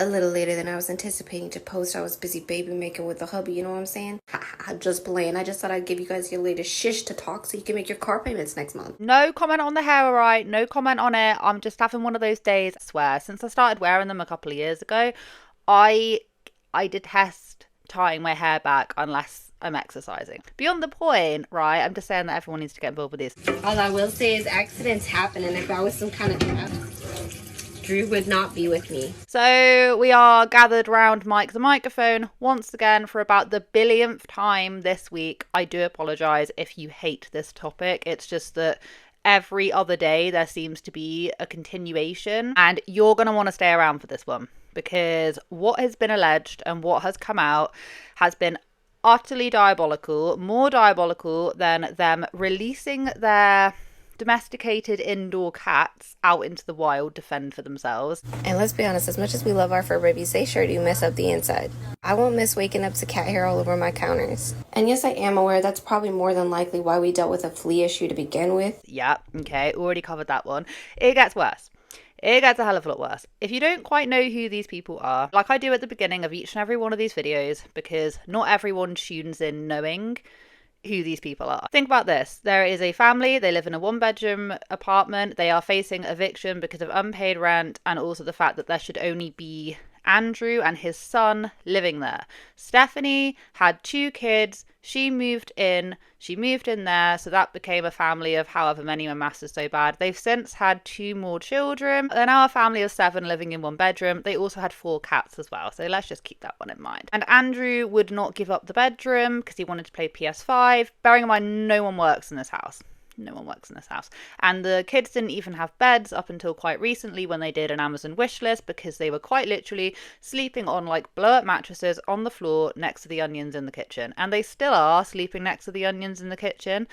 a little later than I was anticipating to post. I was busy baby making with the hubby, you know what I'm saying? I'm just playing. I just thought I'd give you guys your latest shish to talk so you can make your car payments next month. No comment on the hair, alright? No comment on it. I'm just having one of those days. I swear, since I started wearing them a couple of years ago, I detest tying my hair back unless I'm exercising. Beyond the point, right? I'm just saying that everyone needs to get involved with this. All I will say is accidents happen, and if I was some kind of Drew would not be with me. So we are gathered round Mike the microphone once again for about the billionth time this week. I do apologise if you hate this topic. It's just that every other day there seems to be a continuation, and you're going to want to stay around for this one, because what has been alleged and what has come out has been utterly diabolical, more diabolical than them releasing their domesticated indoor cats out into the wild to fend for themselves. And let's be honest, as much as we love our fur babies, they sure do mess up the inside. I won't miss waking up to cat hair all over my counters. And yes, I am aware that's probably more than likely why we dealt with a flea issue to begin with. Yeah, okay, already covered that one. It gets worse. It gets a hell of a lot worse. If you don't quite know who these people are, like I do at the beginning of each and every one of these videos, because not everyone tunes in knowing who these people are. Think about this. There is a family. They live in a 1-bedroom apartment. They are facing eviction because of unpaid rent, and also the fact that there should only be Andrew and his son living there. Stephanie had 2 kids. She moved in there, so that became a family of however many. My maths is so bad. They've since had 2 more children. They're now a family of 7 living in 1 bedroom. They also had 4 cats as well, so let's just keep that one in mind. And Andrew would not give up the bedroom because he wanted to play PS5. Bearing in mind, no one works in this house. No one works in this house. And the kids didn't even have beds up until quite recently when they did an Amazon wish list, because they were quite literally sleeping on like blow-up mattresses on the floor next to the onions in the kitchen. And they still are sleeping next to the onions in the kitchen.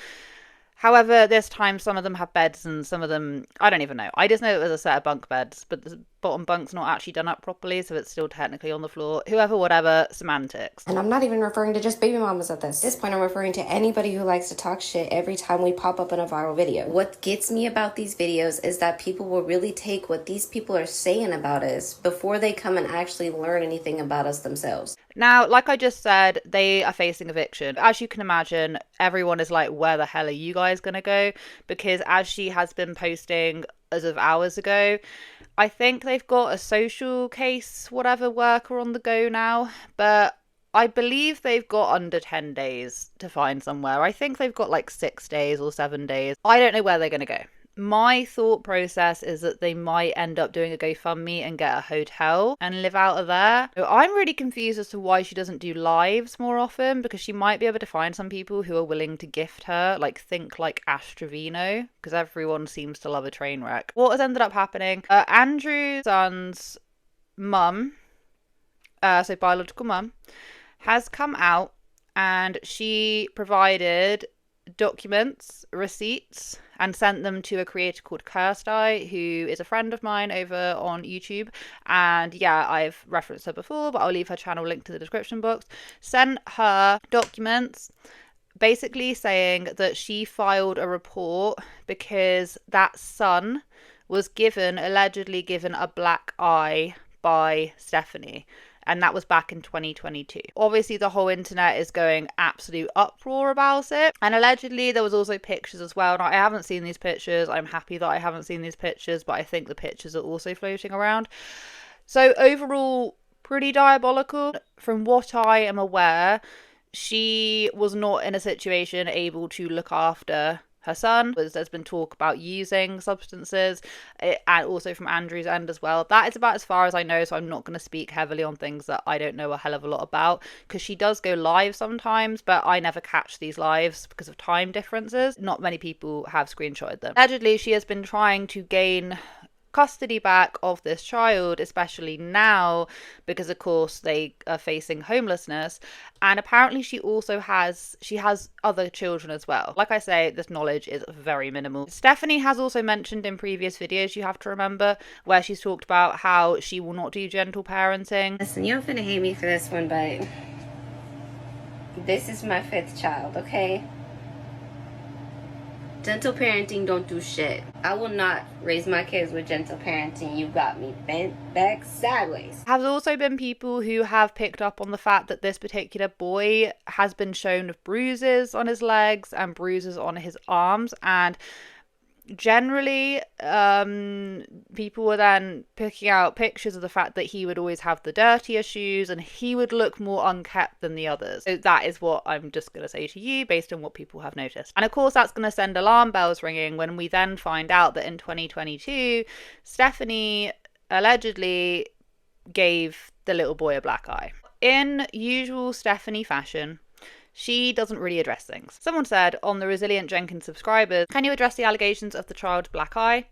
However, this time some of them have beds and some of them, I don't even know. I just know it was a set of bunk beds, but the bottom bunk's not actually done up properly, so it's still technically on the floor. Whoever, whatever, semantics. And I'm not even referring to just baby mamas at this. At this point, I'm referring to anybody who likes to talk shit every time we pop up in a viral video. What gets me about these videos is that people will really take what these people are saying about us before they come and actually learn anything about us themselves. Now, like I just said, they are facing eviction. As you can imagine, everyone is like, where the hell are you guys going to go? Because as she has been posting as of hours ago, I think they've got a social case, whatever, worker on the go now. But I believe they've got under 10 days to find somewhere. I think they've got like 6 days or 7 days. I don't know where they're going to go. My thought process is that they might end up doing a GoFundMe and get a hotel and live out of there. So I'm really confused as to why she doesn't do lives more often, because she might be able to find some people who are willing to gift her, like think like Astrovino, because everyone seems to love a train wreck. What has ended up happening, Andrew's son's mum, so biological mum, has come out and she provided documents, receipts, and sent them to a creator called Kirsty, who is a friend of mine over on YouTube. And yeah, I've referenced her before, but I'll leave her channel linked to the description box. Sent her documents basically saying that she filed a report because that son was allegedly given a black eye by Stephanie. And that was back in 2022. Obviously, the whole internet is going absolute uproar about it. And allegedly, there was also pictures as well. Now, I haven't seen these pictures. I'm happy that I haven't seen these pictures, but I think the pictures are also floating around. So overall, pretty diabolical. From what I am aware, she was not in a situation able to look after her son. There's been talk about using substances, and also from Andrew's end as well. That is about as far as I know, so I'm not going to speak heavily on things that I don't know a hell of a lot about, because she does go live sometimes, but I never catch these lives because of time differences. Not many people have screenshotted them. Allegedly, she has been trying to gain custody back of this child, especially now because of course they are facing homelessness, and apparently she has other children as well. Like I say, this knowledge is very minimal. Stephanie has also mentioned in previous videos, you have to remember, where she's talked about how she will not do gentle parenting. Listen, you're finna hate me for this one, but this is my 5th child, okay? Gentle parenting don't do shit. I will not raise my kids with gentle parenting. You got me bent back sideways. Have also been people who have picked up on the fact that this particular boy has been shown with bruises on his legs and bruises on his arms, and generally people were then picking out pictures of the fact that he would always have the dirtier shoes and he would look more unkept than the others. So that is what I'm just going to say to you based on what people have noticed. And of course that's going to send alarm bells ringing when we then find out that in 2022 Stephanie allegedly gave the little boy a black eye. In usual Stephanie fashion, she doesn't really address things. Someone said on the Resilient Jenkins subscribers, can you address the allegations of the child's black eye?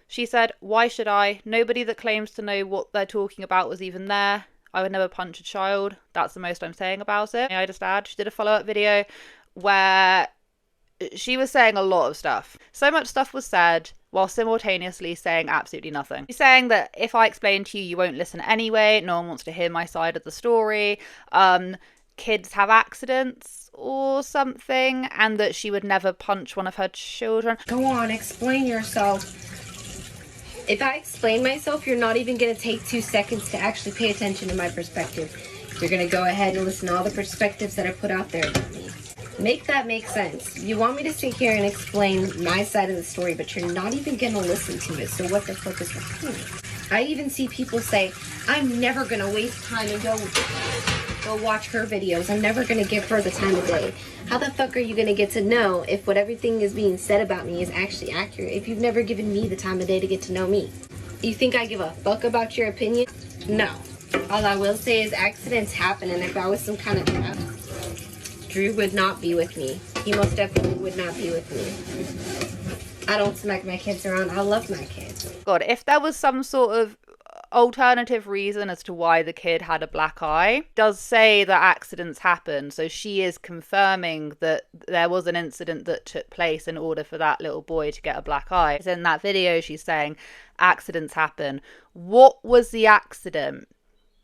She said, why should I? Nobody that claims to know what they're talking about was even there. I would never punch a child. That's the most I'm saying about it. I just add, she did a follow-up video where she was saying a lot of stuff. So much stuff was said while simultaneously saying absolutely nothing. She's saying that if I explain to you, you won't listen anyway. No one wants to hear my side of the story. Kids have accidents or something, and that she would never punch one of her children. Go on, explain yourself. If I explain myself, you're not even going to take 2 seconds to actually pay attention to my perspective. You're going to go ahead and listen to all the perspectives that are put out there about me. Make that make sense. You want me to sit here and explain my side of the story, but you're not even going to listen to it. So what the fuck is the point? I even see people say, I'm never going to waste time and go watch her videos. I'm never going to give her the time of day. How the fuck are you going to get to know if what everything is being said about me is actually accurate if you've never given me the time of day to get to know me? You think I give a fuck about your opinion? No. All I will say is accidents happen, and if I was some kind of theft, Drew would not be with me. He most definitely would not be with me. I don't smack my kids around. I love my kids. God, if there was some sort of alternative reason as to why the kid had a black eye, does say that accidents happen, so she is confirming that there was an incident that took place in order for that little boy to get a black eye. In that video she's saying accidents happen. What was the accident?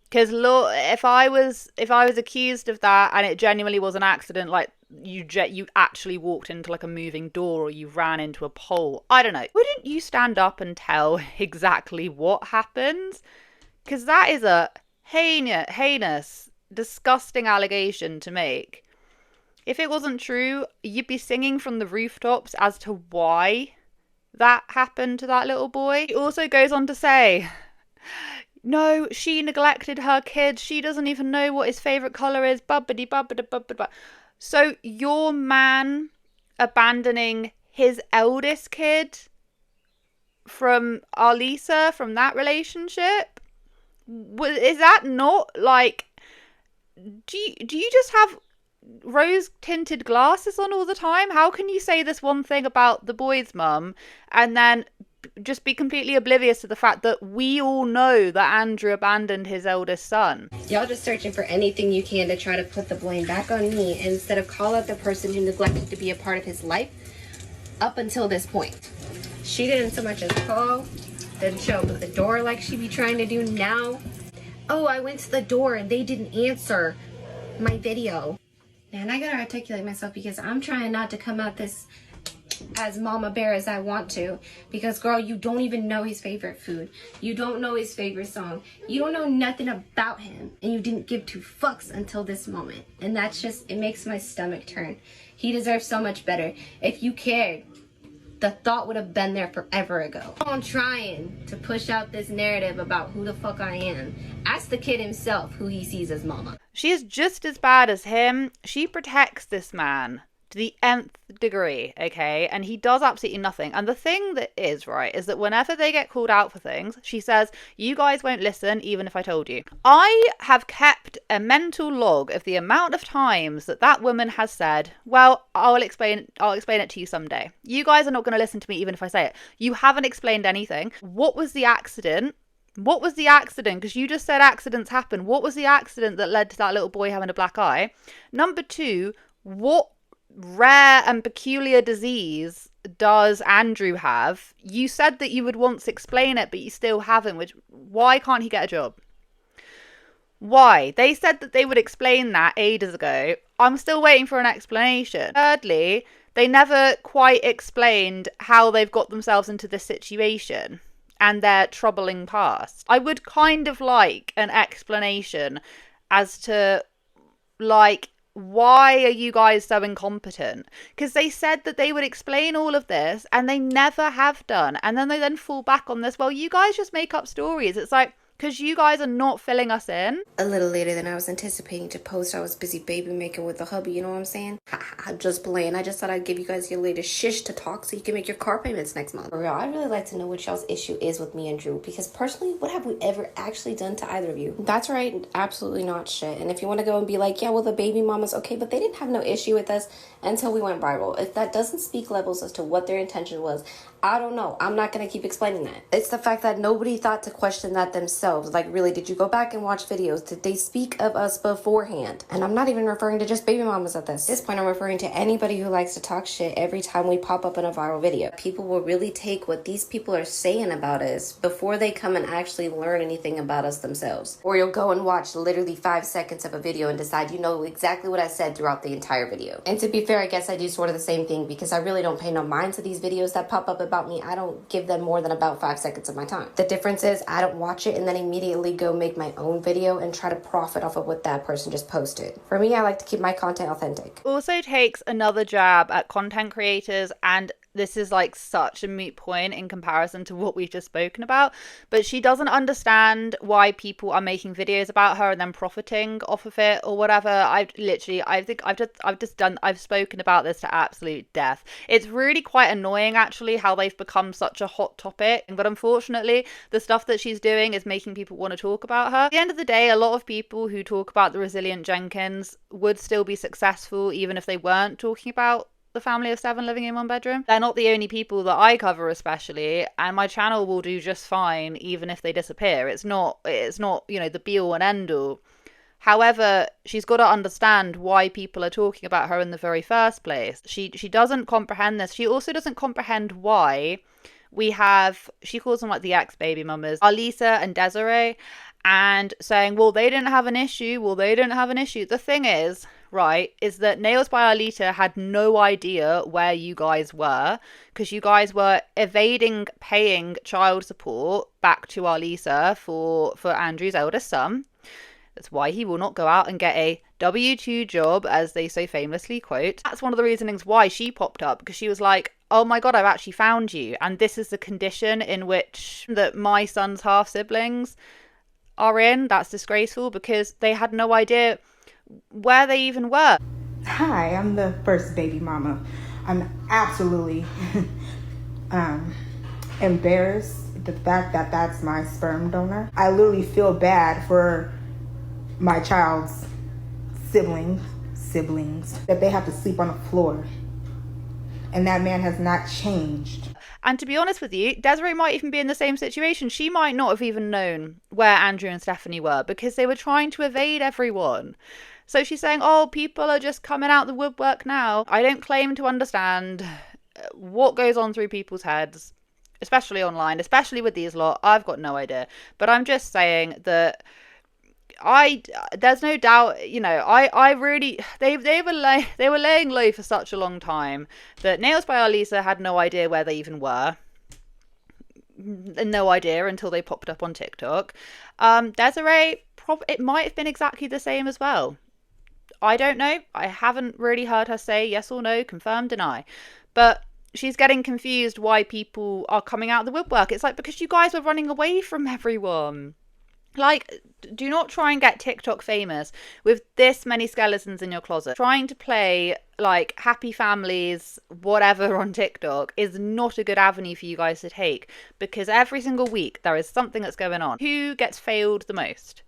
Because if I was accused of that and it genuinely was an accident, like you actually walked into like a moving door or you ran into a pole, I don't know, wouldn't you stand up and tell exactly what happened? Because that is a heinous, disgusting allegation to make. If it wasn't true, you'd be singing from the rooftops as to why that happened to that little boy. He also goes on to say, no, she neglected her kid. She doesn't even know what his favourite colour is. Bubbity, bubbity, bubbity. So your man abandoning his eldest kid from Arlisa, from that relationship? Is that not like... Do you just have rose-tinted glasses on all the time? How can you say this one thing about the boy's mum and then just be completely oblivious to the fact that we all know that Andrew abandoned his eldest son? Y'all just searching for anything you can to try to put the blame back on me instead of call out the person who neglected to be a part of his life up until this point. She didn't so much as call, didn't show up at the door like she be trying to do now. Oh, I went to the door and they didn't answer my video. Man, I gotta articulate myself because I'm trying not to come out this as mama bear as I want to, because girl, you don't even know his favorite food, you don't know his favorite song, you don't know nothing about him, and you didn't give 2 fucks until this moment, and that's just, it makes my stomach turn. He deserves so much better. If you cared, the thought would have been there forever ago. I'm trying to push out this narrative about who the fuck I am. Ask the kid himself who he sees as mama. She is just as bad as him. She protects this man to the nth degree, okay? And he does absolutely nothing. And the thing that is, right, is that whenever they get called out for things, she says, you guys won't listen even if I told you. I have kept a mental log of the amount of times that that woman has said, well, I'll explain it to you someday. You guys are not going to listen to me even if I say it. You haven't explained anything. What was the accident? What was the accident? Because you just said accidents happen. What was the accident that led to that little boy having a black eye? Number 2, what rare and peculiar disease does Andrew have? You said that you would once explain it, but you still haven't. Why can't he get a job? Why? They said that they would explain that ages ago. I'm still waiting for an explanation. Thirdly, They never quite explained how they've got themselves into this situation and their troubling past. I would kind of like an explanation as to, like, why are you guys so incompetent? Because they said that they would explain all of this and they never have done. And then they then fall back on this. Well, you guys just make up stories. It's like, because you guys are not filling us in. A little later than I was anticipating to post. I was busy baby making with the hubby, you know what I'm saying? I'm just playing. I just thought I'd give you guys your latest shish to talk so you can make your car payments next month. For real, I'd really like to know what y'all's issue is with me and Drew, because personally, what have we ever actually done to either of you? That's right, absolutely not shit. And if you want to go and be like, yeah, well, the baby mama's okay, but they didn't have no issue with us until we went viral. If that doesn't speak levels as to what their intention was, I don't know. I'm not going to keep explaining that. It's the fact that nobody thought to question that themselves. Like, really, did you go back and watch videos? Did they speak of us beforehand? And I'm not even referring to just baby mamas at this point. I'm referring to anybody who likes to talk shit every time we pop up in a viral video. People will really take what these people are saying about us before they come and actually learn anything about us themselves. Or you'll go and watch literally 5 seconds of a video and decide you know exactly what I said throughout the entire video. And to be fair, I guess I do sort of the same thing, because I really don't pay no mind to these videos that pop up about me. I don't give them more than about 5 seconds of my time. The difference is I don't watch it and then immediately go make my own video and try to profit off of what that person just posted. For me, I like to keep my content authentic. Also takes another jab at content creators, and this is like such a moot point in comparison to what we've just spoken about, but she doesn't understand why people are making videos about her and then profiting off of it or whatever. I've spoken about this to absolute death. It's really quite annoying actually how they've become such a hot topic, but unfortunately the stuff that she's doing is making people want to talk about her. At the end of the day, a lot of people who talk about the resilient Jenkins would still be successful even if they weren't talking about the family of 7 living in 1 bedroom. They're not the only people that I cover, especially, and my channel will do just fine even if they disappear. It's not, you know, the be all and end all. However, she's got to understand why people are talking about her in the very first place. She doesn't comprehend this. She also doesn't comprehend why we have, she calls them like the ex-baby mamas, Alisa and Desiree, and saying, well, they didn't have an issue. The thing is, right, is that Nails by Arlita had no idea where you guys were, because you guys were evading paying child support back to Arlisa for Andrew's eldest son. That's why he will not go out and get a W-2 job, as they so famously quote. That's one of the reasonings why she popped up, because she was like, oh my god, I've actually found you, and this is the condition in which that my son's half-siblings are in. That's disgraceful, because they had no idea where they even were. Hi, I'm the first baby mama. I'm absolutely embarrassed the fact that that's my sperm donor. I literally feel bad for my child's siblings, that they have to sleep on the floor. And that man has not changed. And to be honest with you, Desiree might even be in the same situation. She might not have even known where Andrew and Stephanie were, because they were trying to evade everyone. So she's saying, oh, people are just coming out the woodwork now. I don't claim to understand what goes on through people's heads, especially online, especially with these lot. I've got no idea. But I'm just saying that there's no doubt, you know, I really, they were laying low for such a long time that Nails by Arlisa had no idea where they even were. No idea until they popped up on TikTok. Desiree, it might have been exactly the same as well. I don't know. I haven't really heard her say yes or no, confirm, deny. But she's getting confused why people are coming out of the woodwork. It's like, because you guys were running away from everyone. Like, do not try and get TikTok famous with this many skeletons in your closet. Trying to play, like, happy families, whatever, on TikTok is not a good avenue for you guys to take, because every single week there is something that's going on. Who gets failed the most?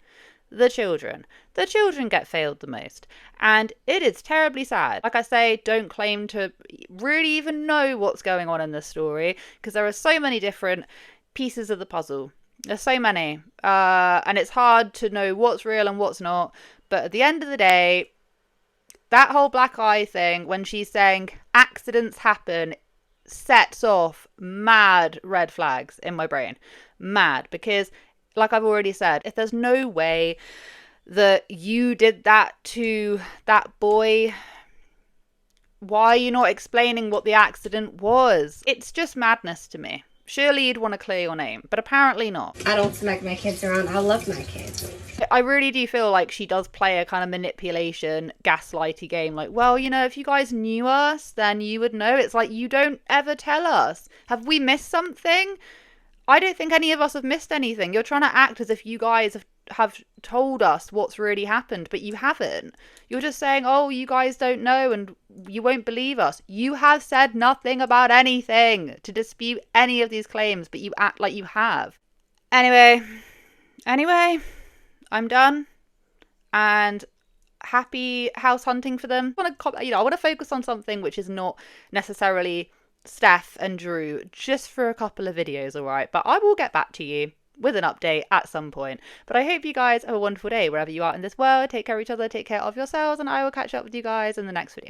The children. The children get failed the most. And it is terribly sad. Like I say, don't claim to really even know what's going on in this story, because there are so many different pieces of the puzzle. There's so many. And it's hard to know what's real and what's not. But at the end of the day, that whole black eye thing, when she's saying accidents happen, sets off mad red flags in my brain. Mad. Because, like I've already said, if there's no way that you did that to that boy, Why are you not explaining what the accident was? It's just madness to me. Surely you'd want to clear your name, but apparently not. I don't smack my kids around. I love my kids. I really do feel like she does play a kind of manipulation, gaslighty game. Like, well, you know, if you guys knew us, then you would know. It's like, you don't ever tell us. Have we missed something? I don't think any of us have missed anything. You're trying to act as if you guys have told us what's really happened, but you haven't. You're just saying, oh, you guys don't know and you won't believe us. You have said nothing about anything to dispute any of these claims, but you act like you have. Anyway, I'm done. And happy house hunting for them. I want to focus on something which is not necessarily Steph and Drew just for a couple of videos, alright? But I will get back to you with an update at some point. But I hope you guys have a wonderful day wherever you are in this world. Take care of each other, take care of yourselves, and I will catch up with you guys in the next video.